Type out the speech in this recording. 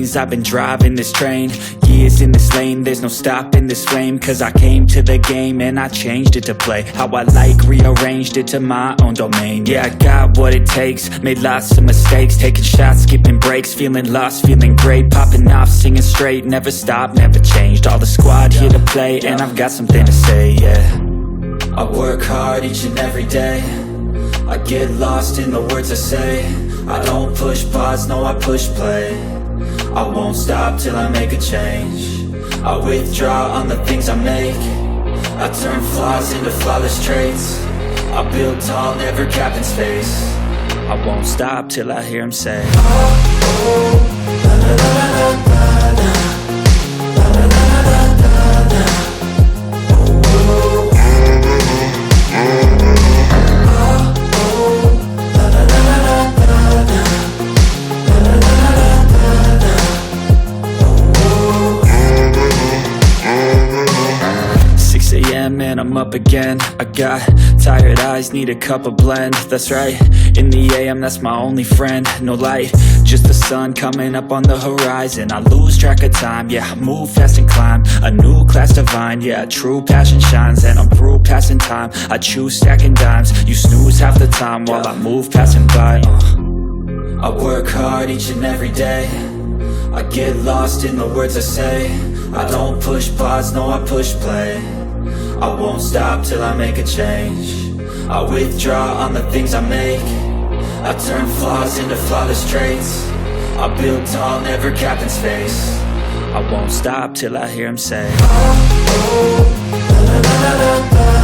lanes, I've been driving this train. Years in this lane, there's no stopping this flame. Cause I came to the game and I changed it to play how I like, rearranged it to my own domain. Yeah, I got what it takes, made lots of mistakes, taking shots, skipping breaks, feeling lost, feeling great, popping off, singing straight, never stopped, never changed. All the squad here to play, and I've got something to say, yeah. I work hard each and every day, I get lost in the words I say. I don't push pause, no I push play. I won't stop till I make a change. I withdraw on the things I make. I turn flaws into flawless traits. I build tall, never capped in space. I won't stop till I hear him say, oh, oh, la, la, la, la, la, la. Man, I'm up again. I got tired eyes, need a cup of blend. That's right, in the AM, that's my only friend. No light, just the sun coming up on the horizon. I lose track of time, yeah, I move fast and climb a new class divine, yeah, true passion shines. And I'm through passing time, I choose stacking dimes. You snooze half the time while I move passing by. I work hard each and every day, I get lost in the words I say. I don't push pause, no I push play. I won't stop till I make a change. I withdraw on the things I make. I turn flaws into flawless traits. I build tall, never capped in space. I won't stop till I hear him say, oh, oh, la, la, la, la, la.